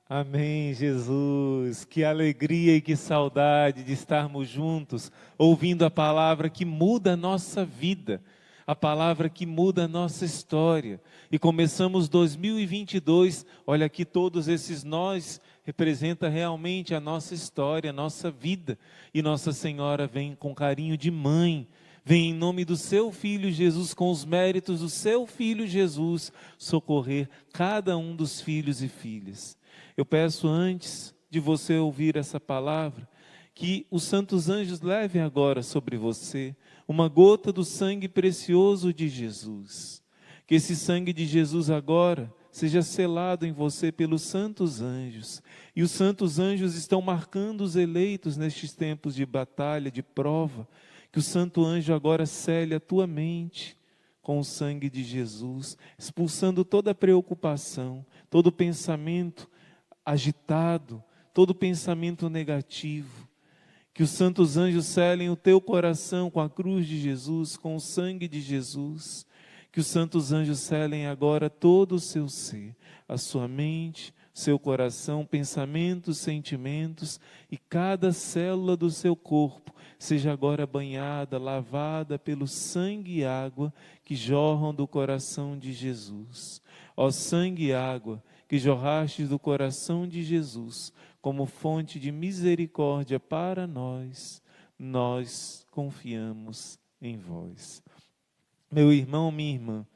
Amém, Jesus. Que alegria e que saudade de estarmos juntos, ouvindo a palavra que muda a nossa vida, a palavra que muda a nossa história. E começamos 2022, olha aqui, todos esses nós representa realmente a nossa história, a nossa vida. E Nossa Senhora vem com carinho de mãe, vem em nome do seu Filho Jesus, com os méritos do seu Filho Jesus, socorrer cada um dos filhos e filhas. Eu peço, antes de você ouvir essa palavra, que os santos anjos levem agora sobre você uma gota do sangue precioso de Jesus. Que esse sangue de Jesus agora seja selado em você pelos santos anjos. E os santos anjos estão marcando os eleitos nestes tempos de batalha, de prova. Que o santo anjo agora cele a tua mente com o sangue de Jesus, expulsando toda preocupação, todo pensamento agitado, todo pensamento negativo. Que os santos anjos selem o teu coração com a cruz de Jesus, com o sangue de Jesus. Que os santos anjos selem agora todo o seu ser, a sua mente, seu coração, pensamentos, sentimentos, e cada célula do seu corpo seja agora banhada, lavada pelo sangue e água que jorram do coração de Jesus. Ó sangue e água que jorrastes do coração de Jesus, como fonte de misericórdia para nós, nós confiamos em vós. Meu irmão, minha irmã,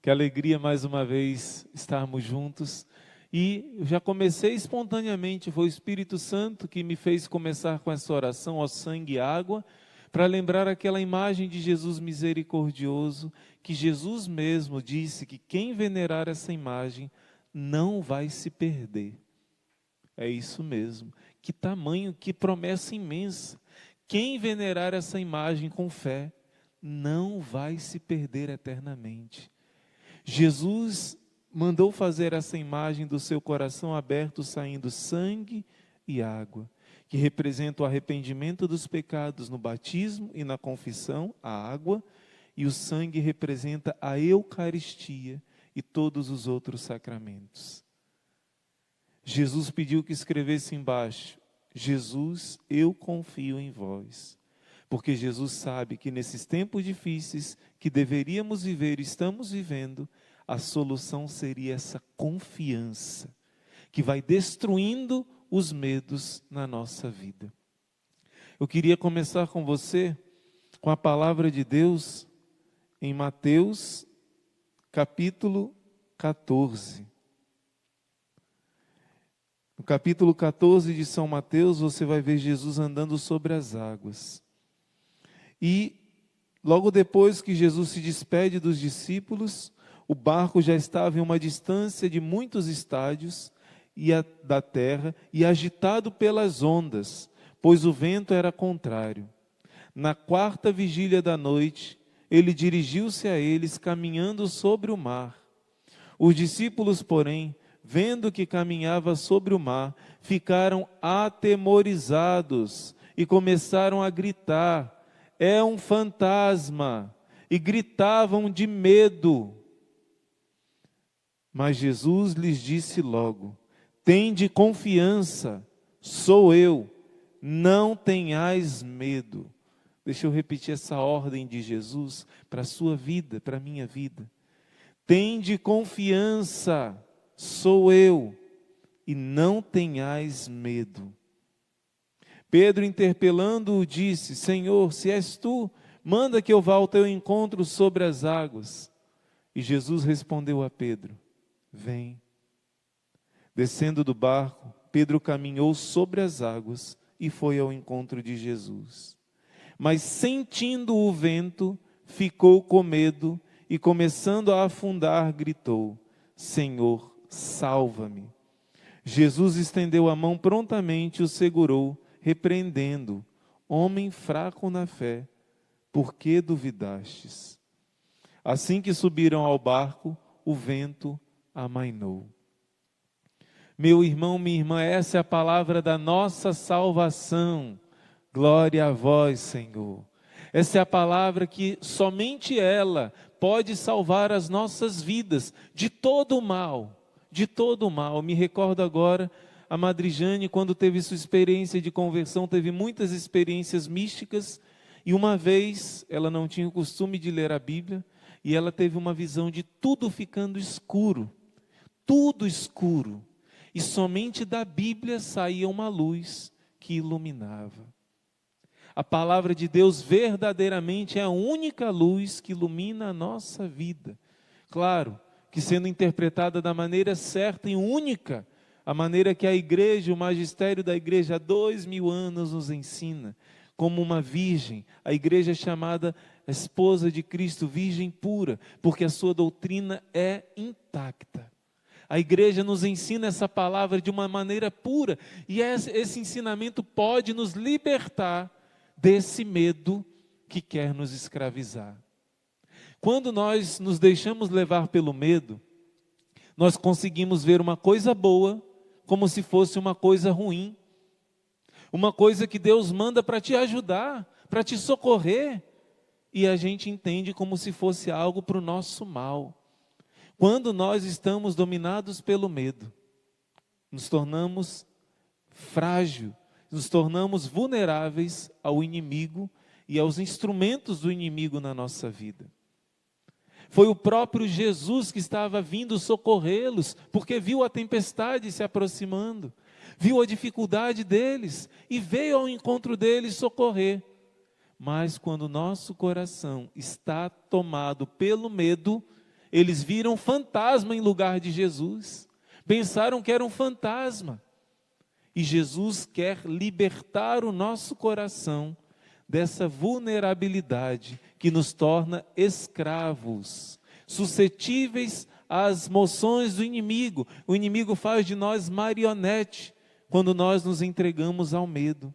que alegria mais uma vez estarmos juntos. E eu já comecei espontaneamente, foi o Espírito Santo que me fez começar com essa oração, ó sangue e água, para lembrar aquela imagem de Jesus misericordioso, que Jesus mesmo disse que quem venerar essa imagem não vai se perder. É isso mesmo. Que tamanho, que promessa imensa. Quem venerar essa imagem com fé não vai se perder eternamente. Jesus mandou fazer essa imagem do seu coração aberto, saindo sangue e água, que representa o arrependimento dos pecados no batismo e na confissão, a água, e o sangue representa a Eucaristia e todos os outros sacramentos. Jesus pediu que escrevesse embaixo: Jesus, eu confio em vós. Porque Jesus sabe que nesses tempos difíceis que deveríamos viver e estamos vivendo, a solução seria essa confiança, que vai destruindo os medos na nossa vida. Eu queria começar com você, com a palavra de Deus, em Mateus, capítulo 14. No capítulo 14 de São Mateus, você vai ver Jesus andando sobre as águas. E logo depois que Jesus se despede dos discípulos, o barco já estava em uma distância de muitos estádios da terra e agitado pelas ondas, pois o vento era contrário. Na quarta vigília da noite, ele dirigiu-se a eles caminhando sobre o mar. Os discípulos, porém, vendo que caminhava sobre o mar, ficaram atemorizados e começaram a gritar: é um fantasma! E gritavam de medo. Mas Jesus lhes disse logo: tende confiança, sou eu, não tenhais medo. Deixa eu repetir essa ordem de Jesus para a sua vida, para a minha vida. Tende confiança, sou eu, e não tenhais medo. Pedro, interpelando-o, disse: Senhor, se és tu, manda que eu vá ao teu encontro sobre as águas. E Jesus respondeu a Pedro: vem. Descendo do barco, Pedro caminhou sobre as águas e foi ao encontro de Jesus. Mas sentindo o vento, ficou com medo e, começando a afundar, gritou: Senhor, salva-me. Jesus estendeu a mão prontamente e o segurou, repreendendo: homem fraco na fé, por que duvidastes? Assim que subiram ao barco, o vento amainou. Meu irmão, minha irmã, essa é a palavra da nossa salvação. Glória a vós, Senhor. Essa é a palavra que somente ela pode salvar as nossas vidas de todo o mal, de todo o mal. Me recordo agora a Madre Jane, quando teve sua experiência de conversão, teve muitas experiências místicas, e uma vez ela não tinha o costume de ler a Bíblia, e ela teve uma visão de tudo ficando escuro, tudo escuro, e somente da Bíblia saía uma luz que iluminava. A palavra de Deus verdadeiramente é a única luz que ilumina a nossa vida. Claro que sendo interpretada da maneira certa e única, a maneira que a igreja, o magistério da igreja há 2000 anos nos ensina, como uma virgem, a igreja é chamada esposa de Cristo, virgem pura, porque a sua doutrina é intacta. A igreja nos ensina essa palavra de uma maneira pura, e esse ensinamento pode nos libertar desse medo que quer nos escravizar. Quando nós nos deixamos levar pelo medo, nós conseguimos ver uma coisa boa como se fosse uma coisa ruim. Uma coisa que Deus manda para te ajudar, para te socorrer, e a gente entende como se fosse algo para o nosso mal. Quando nós estamos dominados pelo medo, nos tornamos frágeis, nos tornamos vulneráveis ao inimigo e aos instrumentos do inimigo na nossa vida. Foi o próprio Jesus que estava vindo socorrê-los, porque viu a tempestade se aproximando, viu a dificuldade deles e veio ao encontro deles socorrer. Mas quando o nosso coração está tomado pelo medo, eles viram fantasma em lugar de Jesus, pensaram que era um fantasma. E Jesus quer libertar o nosso coração dessa vulnerabilidade que nos torna escravos, suscetíveis às moções do inimigo. O inimigo faz de nós marionete quando nós nos entregamos ao medo.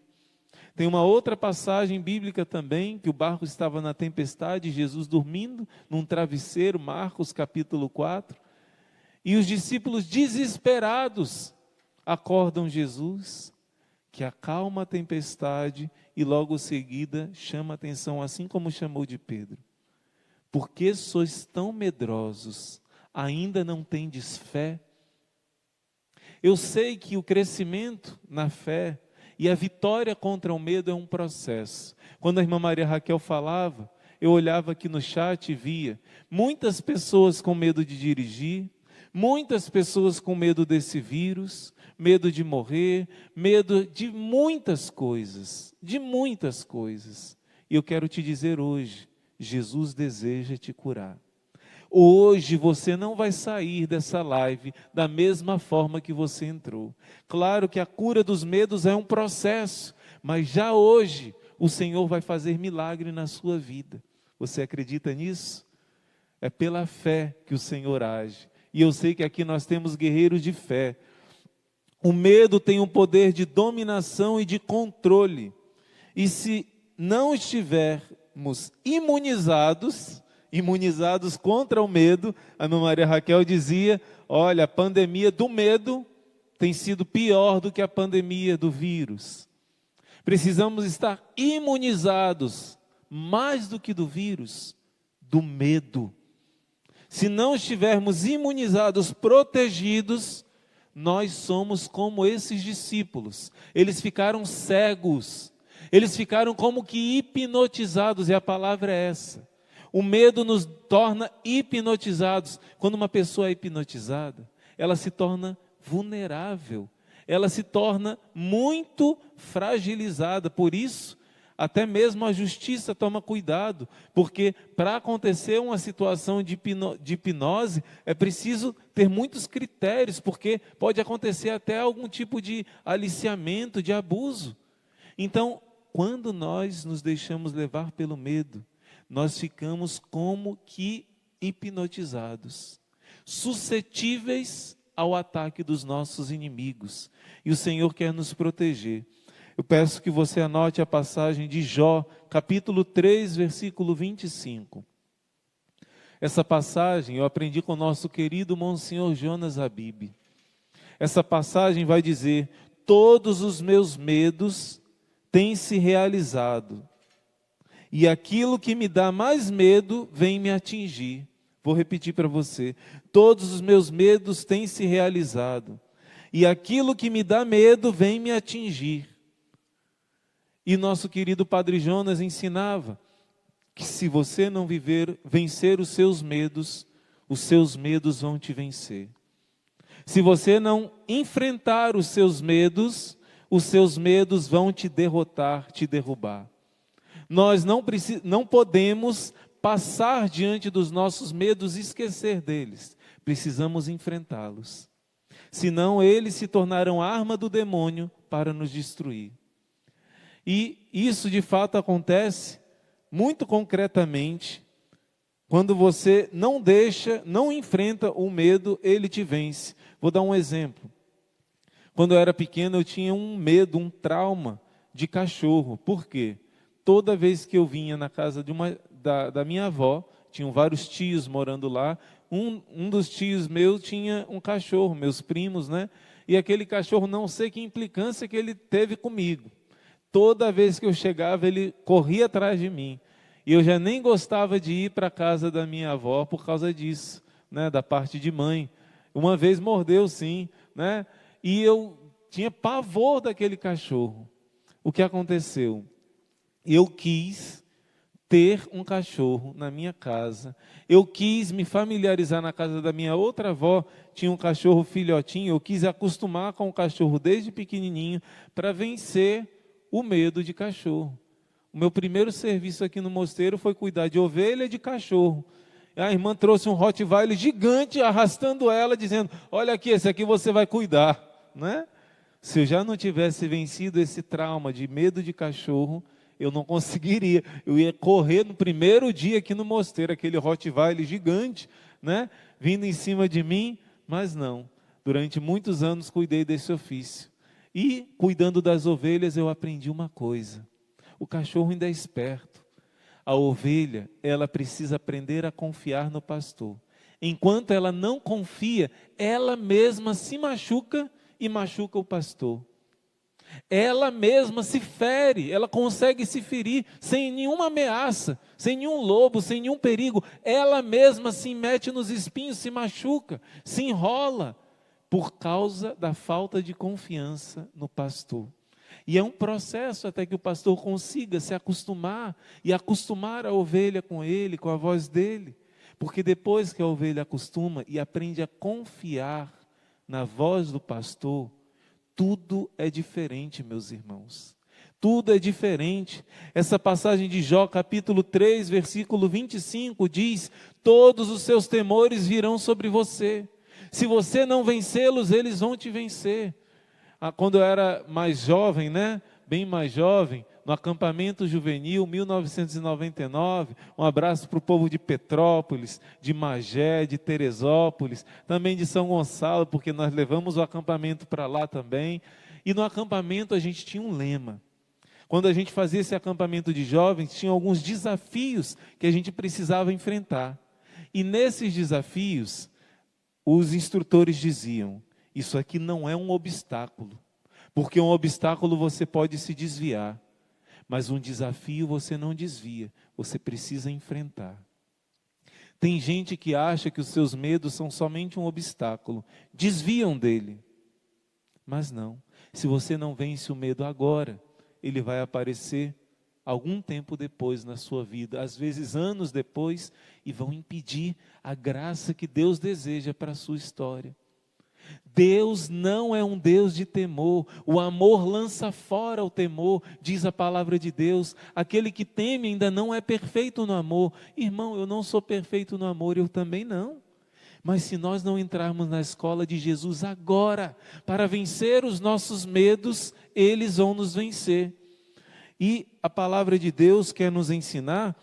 Tem uma outra passagem bíblica também, que o barco estava na tempestade, Jesus dormindo num travesseiro, Marcos capítulo 4, e os discípulos desesperados acordam Jesus, que acalma a tempestade e logo em seguida chama a atenção, assim como chamou de Pedro. Por que sois tão medrosos? Ainda não tendes fé? Eu sei que o crescimento na fé e a vitória contra o medo é um processo. Quando a irmã Maria Raquel falava, eu olhava aqui no chat e via muitas pessoas com medo de dirigir, muitas pessoas com medo desse vírus, medo de morrer, medo de muitas coisas, E eu quero te dizer hoje, Jesus deseja te curar. Hoje você não vai sair dessa live da mesma forma que você entrou. Claro que a cura dos medos é um processo, mas já hoje o Senhor vai fazer milagre na sua vida. Você acredita nisso? É pela fé que o Senhor age. E eu sei que aqui nós temos guerreiros de fé. O medo tem um poder de dominação e de controle. E se não estivermos imunizados contra o medo, a irmã Maria Raquel dizia, olha, a pandemia do medo tem sido pior do que a pandemia do vírus. Precisamos estar imunizados, mais do que do vírus, do medo. Se não estivermos imunizados, protegidos, nós somos como esses discípulos. Eles ficaram cegos, eles ficaram como que hipnotizados, e a palavra é essa. O medo nos torna hipnotizados. Quando uma pessoa é hipnotizada, ela se torna vulnerável, ela se torna muito fragilizada. Por isso, até mesmo a justiça toma cuidado, porque para acontecer uma situação de hipnose, é preciso ter muitos critérios, porque pode acontecer até algum tipo de aliciamento, de abuso. Então, quando nós nos deixamos levar pelo medo, nós ficamos como que hipnotizados, suscetíveis ao ataque dos nossos inimigos. E o Senhor quer nos proteger. Eu peço que você anote a passagem de Jó, capítulo 3, versículo 25. Essa passagem eu aprendi com o nosso querido Monsenhor Jonas Habib. Essa passagem vai dizer: todos os meus medos têm se realizado, e aquilo que me dá mais medo vem me atingir. Vou repetir para você: todos os meus medos têm se realizado, e aquilo que me dá medo vem me atingir. E nosso querido Padre Jonas ensinava que se você não vencer os seus medos vão te vencer. Se você não enfrentar os seus medos vão te derrotar, te derrubar. Nós não podemos passar diante dos nossos medos e esquecer deles. Precisamos enfrentá-los. Senão eles se tornarão arma do demônio para nos destruir. E isso de fato acontece muito concretamente quando você não enfrenta o medo, ele te vence. Vou dar um exemplo. Quando eu era pequeno eu tinha um medo, um trauma de cachorro. Por quê? Toda vez que eu vinha na casa da minha avó, tinham vários tios morando lá, um dos tios meus tinha um cachorro, meus primos, né? E aquele cachorro, não sei que implicância que ele teve comigo. Toda vez que eu chegava, ele corria atrás de mim. E eu já nem gostava de ir para a casa da minha avó por causa disso, né? Da parte de mãe. Uma vez mordeu, sim, né? E eu tinha pavor daquele cachorro. O que aconteceu? Eu quis ter um cachorro na minha casa. Eu quis me familiarizar na casa da minha outra avó, tinha um cachorro filhotinho, eu quis acostumar com o cachorro desde pequenininho para vencer o medo de cachorro. O meu primeiro serviço aqui no mosteiro foi cuidar de ovelha e de cachorro. A irmã trouxe um Rottweiler gigante, arrastando ela, dizendo, olha aqui, esse aqui você vai cuidar, né? Se eu já não tivesse vencido esse trauma de medo de cachorro, eu não conseguiria. Eu ia correr no primeiro dia aqui no mosteiro, aquele Rottweiler gigante, né? Vindo em cima de mim, mas não. Durante muitos anos cuidei desse ofício. E, cuidando das ovelhas, eu aprendi uma coisa. O cachorro ainda é esperto. A ovelha, ela precisa aprender a confiar no pastor. Enquanto ela não confia, ela mesma se machuca e machuca o pastor. Ela mesma se fere, ela consegue se ferir sem nenhuma ameaça, sem nenhum lobo, sem nenhum perigo. Ela mesma se mete nos espinhos, se machuca, se enrola, por causa da falta de confiança no pastor. E é um processo até que o pastor consiga se acostumar e acostumar a ovelha com ele, com a voz dele. Porque depois que a ovelha acostuma e aprende a confiar na voz do pastor, tudo é diferente, meus irmãos. Tudo é diferente. Essa passagem de Jó, capítulo 3, versículo 25, diz: todos os seus temores virão sobre você. Se você não vencê-los, eles vão te vencer. Quando eu era mais jovem, né? Bem mais jovem, no acampamento juvenil, 1999, um abraço para o povo de Petrópolis, de Magé, de Teresópolis, também de São Gonçalo, porque nós levamos o acampamento para lá também. E no acampamento a gente tinha um lema. Quando a gente fazia esse acampamento de jovens, tinha alguns desafios que a gente precisava enfrentar. E nesses desafios, os instrutores diziam: isso aqui não é um obstáculo, porque um obstáculo você pode se desviar, mas um desafio você não desvia, você precisa enfrentar. Tem gente que acha que os seus medos são somente um obstáculo, desviam dele, mas não. Se você não vence o medo agora, ele vai aparecer algum tempo depois na sua vida, às vezes anos depois, e vão impedir a graça que Deus deseja para a sua história. Deus não é um Deus de temor, o amor lança fora o temor, diz a palavra de Deus. Aquele que teme ainda não é perfeito no amor. Irmão, eu não sou perfeito no amor, eu também não. Mas se nós não entrarmos na escola de Jesus agora, para vencer os nossos medos, eles vão nos vencer. E a palavra de Deus quer nos ensinar,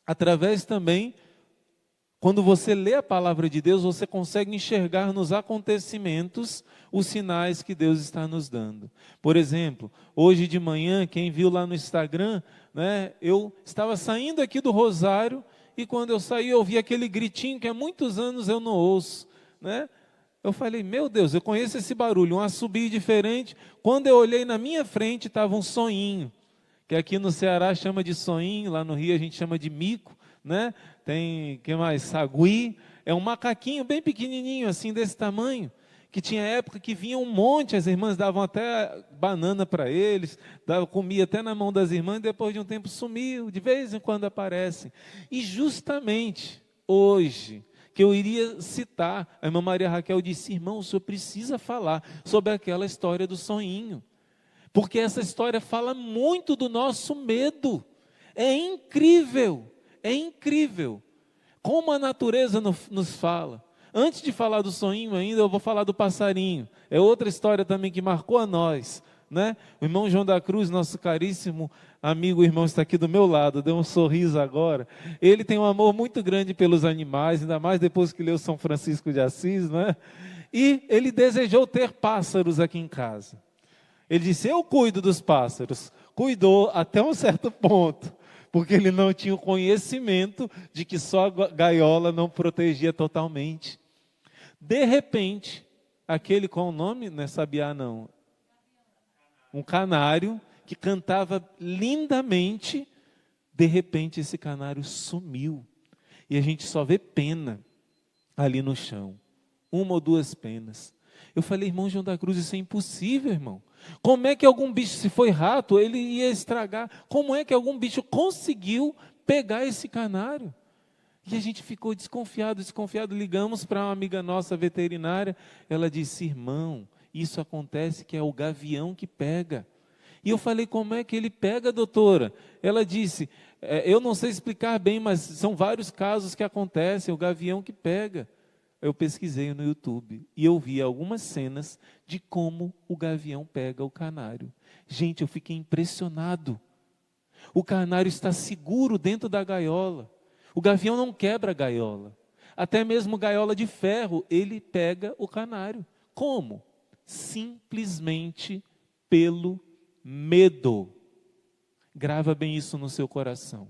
através também, quando você lê a palavra de Deus, você consegue enxergar nos acontecimentos os sinais que Deus está nos dando. Por exemplo, hoje de manhã, quem viu lá no Instagram, né, eu estava saindo aqui do Rosário, e quando eu saí, eu ouvi aquele gritinho que há muitos anos eu não ouço, né? Eu falei, meu Deus, eu conheço esse barulho, um assobio diferente. Quando eu olhei na minha frente, estava um soninho, que aqui no Ceará chama de soninho, lá no Rio a gente chama de mico, né? Tem, que mais? Sagui, é um macaquinho bem pequenininho, assim desse tamanho, que tinha época que vinha um monte, as irmãs davam até banana para eles, comia até na mão das irmãs, e depois de um tempo sumiu, de vez em quando aparecem. E justamente hoje, que eu iria citar, a irmã Maria Raquel disse: irmão, o senhor precisa falar sobre aquela história do sonhinho, porque essa história fala muito do nosso medo. É incrível como a natureza nos fala. Antes de falar do sonhinho ainda, eu vou falar do passarinho. É outra história também que marcou a nós, né? O irmão João da Cruz, nosso caríssimo amigo, o irmão está aqui do meu lado, deu um sorriso agora. Ele tem um amor muito grande pelos animais, ainda mais depois que leu São Francisco de Assis, né? E ele desejou ter pássaros aqui em casa. Ele disse: eu cuido dos pássaros. Cuidou até um certo ponto, porque ele não tinha o conhecimento de que só a gaiola não protegia totalmente. De repente, aquele com o nome, não é sabiá não, um canário que cantava lindamente, de repente esse canário sumiu. E a gente só vê pena ali no chão, uma ou duas penas. Eu falei: irmão João da Cruz, isso é impossível, irmão. Como é que algum bicho, se foi rato, ele ia estragar? Como é que algum bicho conseguiu pegar esse canário? E a gente ficou desconfiado, ligamos para uma amiga nossa veterinária, ela disse: irmão, isso acontece que é o gavião que pega. E eu falei: como é que ele pega, doutora? Ela disse: eu não sei explicar bem, mas são vários casos que acontecem, o gavião que pega. Eu pesquisei no YouTube e eu vi algumas cenas de como o gavião pega o canário. Gente, eu fiquei impressionado. O canário está seguro dentro da gaiola. O gavião não quebra a gaiola. Até mesmo gaiola de ferro, ele pega o canário. Como? Simplesmente pelo medo. Grava bem isso no seu coração.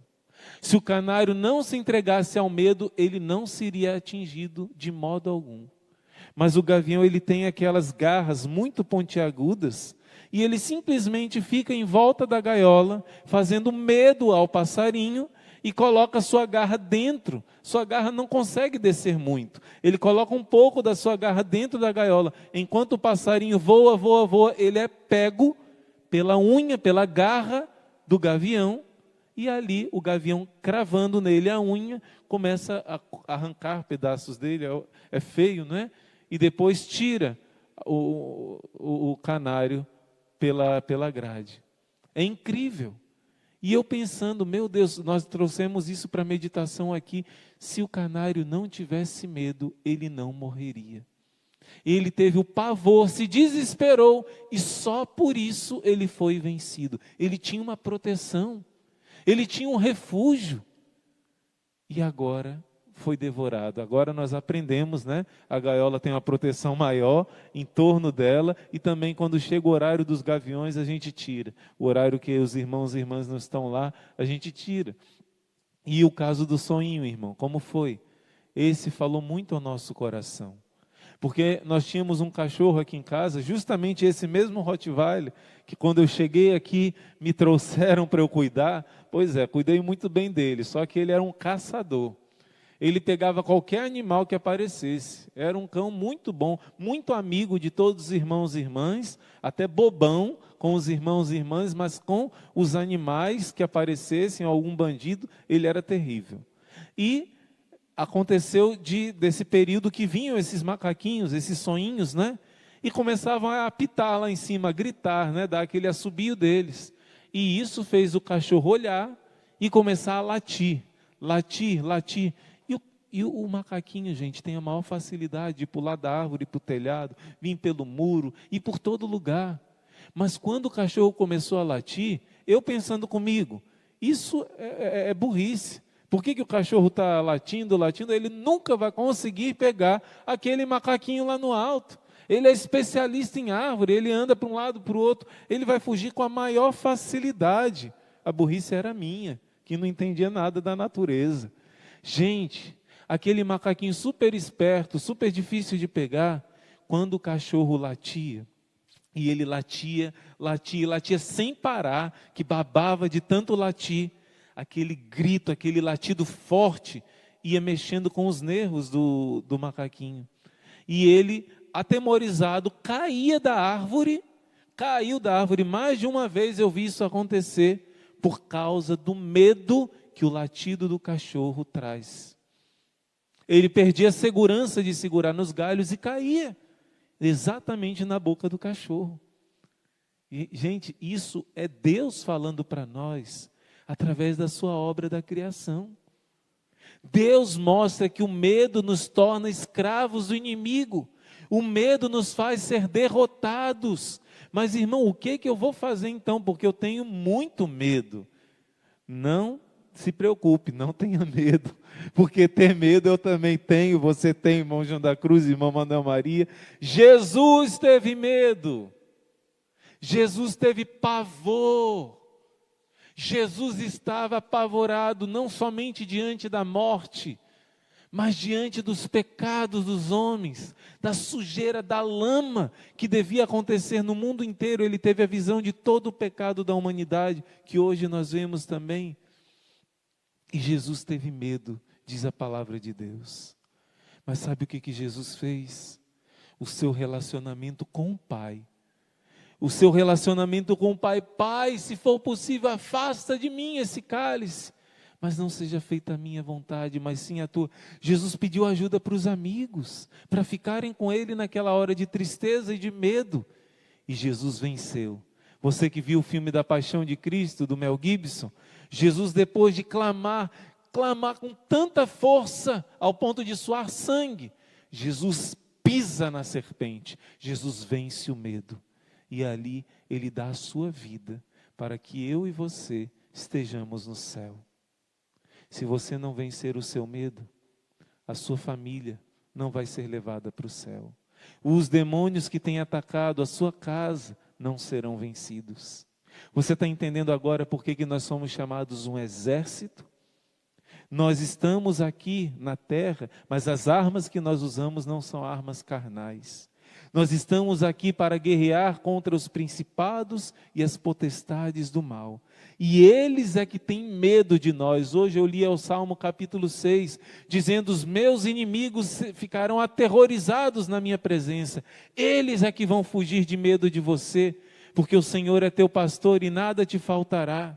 Se o canário não se entregasse ao medo, ele não seria atingido de modo algum. Mas o gavião, ele tem aquelas garras muito pontiagudas, e ele simplesmente fica em volta da gaiola, fazendo medo ao passarinho, e coloca sua garra dentro. Sua garra não consegue descer muito. Ele coloca um pouco da sua garra dentro da gaiola. Enquanto o passarinho voa, voa, voa, ele é pego pela unha, pela garra do gavião. E ali o gavião, cravando nele a unha, começa a arrancar pedaços dele. É feio, não é? E depois tira o canário pela grade. É incrível. E eu pensando: meu Deus, nós trouxemos isso para a meditação aqui. Se o canário não tivesse medo, ele não morreria. Ele teve o pavor, se desesperou, e só por isso ele foi vencido. Ele tinha uma proteção, ele tinha um refúgio, e agora foi devorado. Agora nós aprendemos, né? A gaiola tem uma proteção maior em torno dela, e também quando chega o horário dos gaviões, a gente tira. O horário que os irmãos e irmãs não estão lá, a gente tira. E o caso do sonhinho, irmão, como foi? Esse falou muito ao nosso coração. Porque nós tínhamos um cachorro aqui em casa, justamente esse mesmo Rottweiler, que quando eu cheguei aqui me trouxeram para eu cuidar. Pois é, cuidei muito bem dele, só que ele era um caçador. Ele pegava qualquer animal que aparecesse. Era um cão muito bom, muito amigo de todos os irmãos e irmãs, até bobão com os irmãos e irmãs, mas com os animais que aparecessem, algum bandido, ele era terrível. E aconteceu desse período que vinham esses macaquinhos, esses sonhinhos, né? E começavam a apitar lá em cima, a gritar, né? Dar aquele assobio deles. E isso fez o cachorro olhar e começar a latir, latir, latir. E o macaquinho, gente, tem a maior facilidade de pular da árvore para o telhado, vir pelo muro e por todo lugar. Mas quando o cachorro começou a latir, eu pensando comigo: isso é burrice. Por que o cachorro está latindo, latindo? Ele nunca vai conseguir pegar aquele macaquinho lá no alto. Ele é especialista em árvore, ele anda para um lado, para o outro, ele vai fugir com a maior facilidade. A burrice era minha, que não entendia nada da natureza. Gente, aquele macaquinho super esperto, super difícil de pegar, quando o cachorro latia, e ele latia, latia, latia sem parar, que babava de tanto latir, aquele grito, aquele latido forte, ia mexendo com os nervos do macaquinho. E ele atemorizado, caiu da árvore. Mais de uma vez eu vi isso acontecer por causa do medo que o latido do cachorro traz. Ele perdia a segurança de segurar nos galhos e caía exatamente na boca do cachorro. E, gente, isso é Deus falando para nós através da sua obra da criação. Deus mostra que o medo nos torna escravos do inimigo. O medo nos faz ser derrotados. Mas, irmão, o que eu vou fazer então? Porque eu tenho muito medo. Não se preocupe, não tenha medo. Porque ter medo eu também tenho, você tem, irmão João da Cruz, irmão Manuel Maria. Jesus teve medo. Jesus teve pavor. Jesus estava apavorado, não somente diante da morte, mas diante dos pecados dos homens, da sujeira, da lama que devia acontecer no mundo inteiro. Ele teve a visão de todo o pecado da humanidade, que hoje nós vemos também. E Jesus teve medo, diz a palavra de Deus. Mas sabe o que Jesus fez? O seu relacionamento com o Pai. O seu relacionamento com o Pai. Pai, se for possível, afasta de mim esse cálice. Mas não seja feita a minha vontade, mas sim a tua. Jesus pediu ajuda para os amigos, para ficarem com ele naquela hora de tristeza e de medo. E Jesus venceu. Você que viu o filme da Paixão de Cristo, do Mel Gibson, Jesus, depois de clamar com tanta força, ao ponto de suar sangue, Jesus pisa na serpente, Jesus vence o medo. E ali ele dá a sua vida, para que eu e você estejamos no céu. Se você não vencer o seu medo, a sua família não vai ser levada para o céu. Os demônios que têm atacado a sua casa não serão vencidos. Você está entendendo agora por que nós somos chamados um exército? Nós estamos aqui na terra, mas as armas que nós usamos não são armas carnais. Nós estamos aqui para guerrear contra os principados e as potestades do mal. E eles é que têm medo de nós. Hoje eu li o Salmo capítulo 6, dizendo: os meus inimigos ficarão aterrorizados na minha presença. Eles é que vão fugir de medo de você, porque o Senhor é teu pastor e nada te faltará.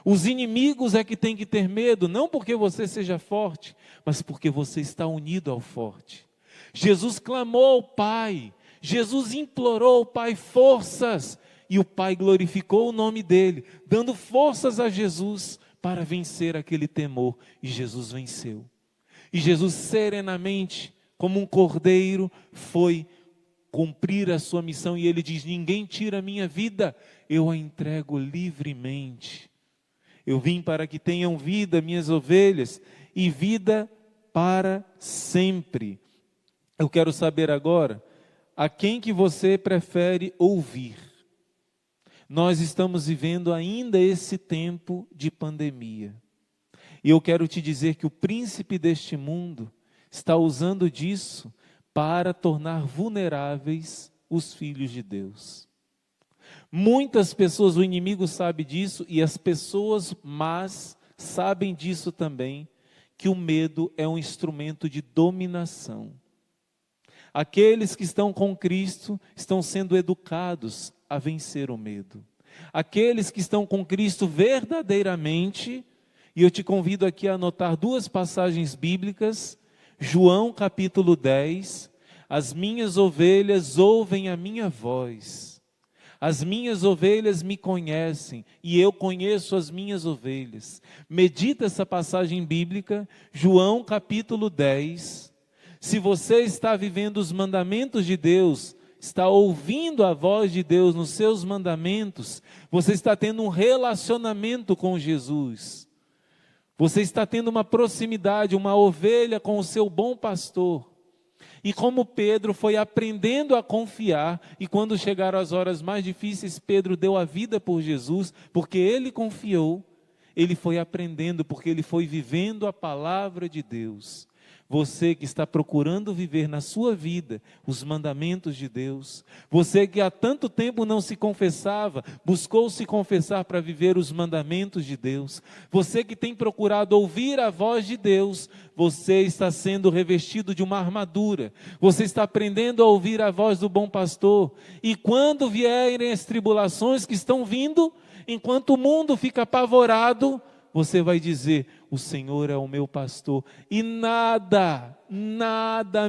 Os inimigos é que têm que ter medo, não porque você seja forte, mas porque você está unido ao forte. Jesus clamou ao Pai, Jesus implorou ao Pai forças, e o Pai glorificou o nome dele, dando forças a Jesus para vencer aquele temor, e Jesus venceu. E Jesus serenamente, como um cordeiro, foi cumprir a sua missão, e ele diz: ninguém tira a minha vida, eu a entrego livremente. Eu vim para que tenham vida, minhas ovelhas, e vida para sempre. Eu quero saber agora, a quem que você prefere ouvir? Nós estamos vivendo ainda esse tempo de pandemia. E eu quero te dizer que o príncipe deste mundo está usando disso para tornar vulneráveis os filhos de Deus. Muitas pessoas, o inimigo sabe disso, e as pessoas más sabem disso também, que o medo é um instrumento de dominação. Aqueles que estão com Cristo estão sendo educados a vencer o medo. Aqueles que estão com Cristo verdadeiramente, e eu te convido aqui a anotar duas passagens bíblicas, João capítulo 10, as minhas ovelhas ouvem a minha voz. As minhas ovelhas me conhecem e eu conheço as minhas ovelhas. Medita essa passagem bíblica, João capítulo 10. Se você está vivendo os mandamentos de Deus, está ouvindo a voz de Deus nos seus mandamentos, você está tendo um relacionamento com Jesus. Você está tendo uma proximidade, uma ovelha com o seu bom pastor. E como Pedro foi aprendendo a confiar, e quando chegaram as horas mais difíceis, Pedro deu a vida por Jesus, porque ele confiou, ele foi aprendendo, porque ele foi vivendo a palavra de Deus. Você que está procurando viver na sua vida os mandamentos de Deus, você que há tanto tempo não se confessava, buscou se confessar para viver os mandamentos de Deus, você que tem procurado ouvir a voz de Deus, você está sendo revestido de uma armadura, você está aprendendo a ouvir a voz do bom pastor, e quando vierem as tribulações que estão vindo, enquanto o mundo fica apavorado, você vai dizer: o Senhor é o meu pastor e nada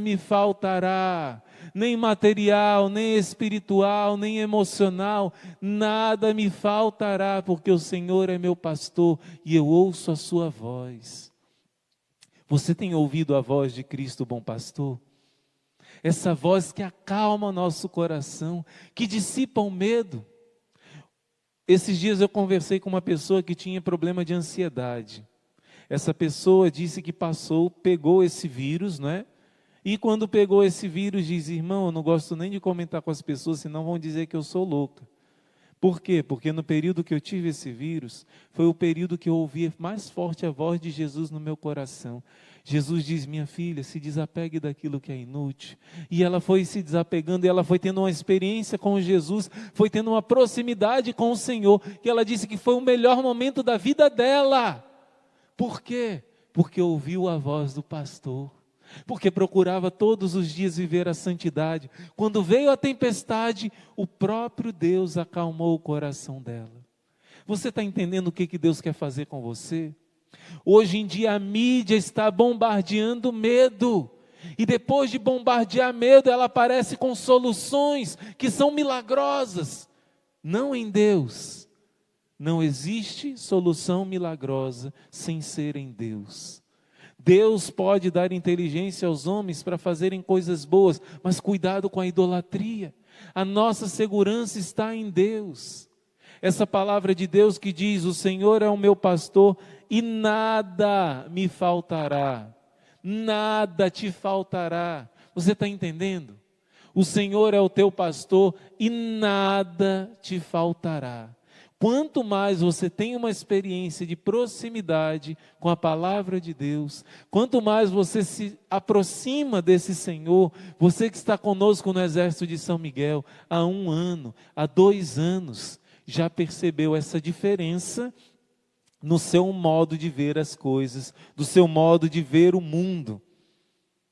me faltará, nem material, nem espiritual, nem emocional, nada me faltará, porque o Senhor é meu pastor e eu ouço a sua voz. Você tem ouvido a voz de Cristo, bom pastor? Essa voz que acalma o nosso coração, que dissipa o medo. Esses dias eu conversei com uma pessoa que tinha problema de ansiedade. Essa pessoa disse que pegou esse vírus, né? E quando pegou esse vírus, diz: irmão, eu não gosto nem de comentar com as pessoas, senão vão dizer que eu sou louca. Por quê? Porque no período que eu tive esse vírus, foi o período que eu ouvi mais forte a voz de Jesus no meu coração. Jesus diz: minha filha, se desapegue daquilo que é inútil. E ela foi se desapegando, e ela foi tendo uma experiência com Jesus, foi tendo uma proximidade com o Senhor, que ela disse que foi o melhor momento da vida dela. Por quê? Porque ouviu a voz do pastor, porque procurava todos os dias viver a santidade. Quando veio a tempestade, o próprio Deus acalmou o coração dela. Você está entendendo o que Deus quer fazer com você? Hoje em dia a mídia está bombardeando medo, e depois de bombardear medo, ela aparece com soluções que são milagrosas. Não em Deus. Não existe solução milagrosa sem ser em Deus. Deus pode dar inteligência aos homens para fazerem coisas boas, mas cuidado com a idolatria. A nossa segurança está em Deus. Essa palavra de Deus que diz: o Senhor é o meu pastor e nada me faltará. Nada te faltará. Você está entendendo? O Senhor é o teu pastor e nada te faltará. Quanto mais você tem uma experiência de proximidade com a palavra de Deus, quanto mais você se aproxima desse Senhor, você que está conosco no Exército de São Miguel há 1 ano, há 2 anos, já percebeu essa diferença no seu modo de ver as coisas, do seu modo de ver o mundo,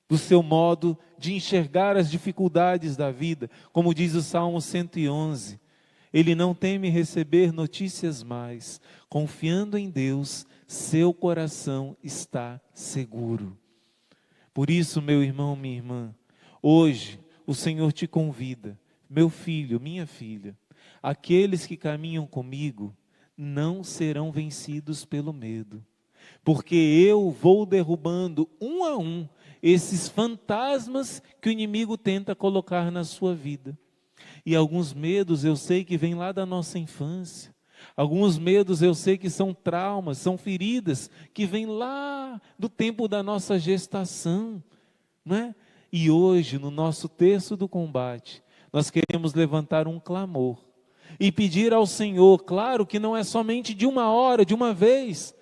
do seu modo de enxergar as dificuldades da vida, como diz o Salmo 111. Ele não teme receber notícias mais. Confiando em Deus, seu coração está seguro. Por isso, meu irmão, minha irmã, hoje o Senhor te convida, meu filho, minha filha, aqueles que caminham comigo não serão vencidos pelo medo, porque eu vou derrubando um a um esses fantasmas que o inimigo tenta colocar na sua vida. E alguns medos eu sei que vêm lá da nossa infância. Alguns medos eu sei que são traumas, são feridas que vêm lá do tempo da nossa gestação, não é? E hoje, no nosso terço do combate, nós queremos levantar um clamor e pedir ao Senhor, claro que não é somente de 1 hora, de uma vez.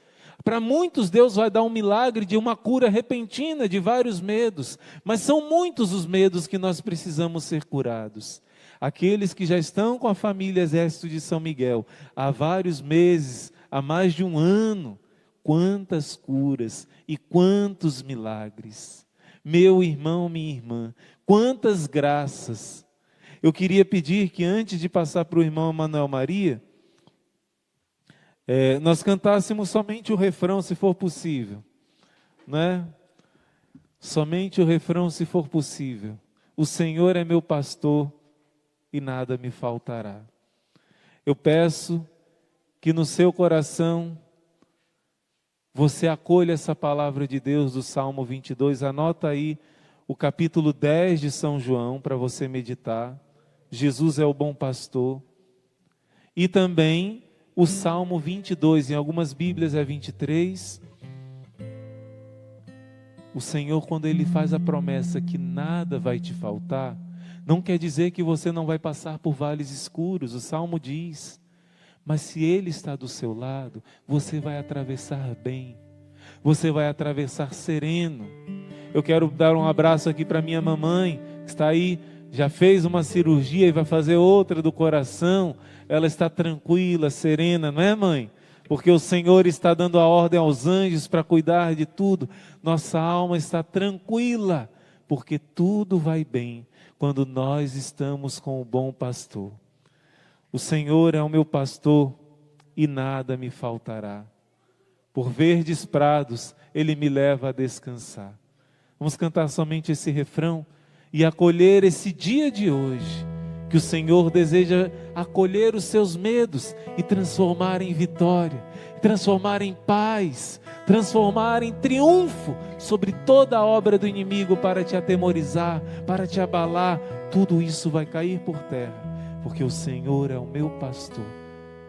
Para muitos Deus vai dar um milagre de uma cura repentina de vários medos, mas são muitos os medos que nós precisamos ser curados. Aqueles que já estão com a família Exército de São Miguel há vários meses, há mais de 1 ano, quantas curas e quantos milagres. Meu irmão, minha irmã, quantas graças. Eu queria pedir que antes de passar para o irmão Manuel Maria, nós cantássemos somente o refrão, se for possível, né? Somente o refrão, se for possível. O Senhor é meu pastor e nada me faltará. Eu peço que no seu coração você acolha essa palavra de Deus do Salmo 22, anota aí o capítulo 10 de São João para você meditar. Jesus é o bom pastor. E também o Salmo 22, em algumas Bíblias é 23. O Senhor, quando Ele faz a promessa que nada vai te faltar, não quer dizer que você não vai passar por vales escuros, o Salmo diz, mas se Ele está do seu lado, você vai atravessar bem, você vai atravessar sereno. Eu quero dar um abraço aqui para minha mamãe, que está aí, já fez uma cirurgia e vai fazer outra do coração. Ela está tranquila, serena, não é, mãe? Porque o Senhor está dando a ordem aos anjos para cuidar de tudo. Nossa alma está tranquila, porque tudo vai bem quando nós estamos com o bom pastor. O Senhor é o meu pastor e nada me faltará. Por verdes prados, Ele me leva a descansar. Vamos cantar somente esse refrão e acolher esse dia de hoje, que o Senhor deseja acolher os seus medos e transformar em vitória, transformar em paz, transformar em triunfo sobre toda a obra do inimigo para te atemorizar, para te abalar. Tudo isso vai cair por terra, porque o Senhor é o meu pastor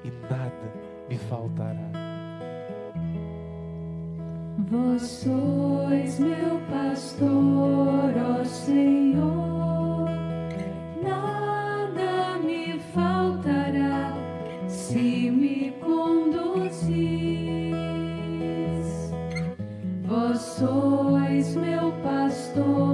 e nada me faltará. Vós sois meu pastor, ó Senhor, nada me faltará se me conduzis. Vós sois meu pastor.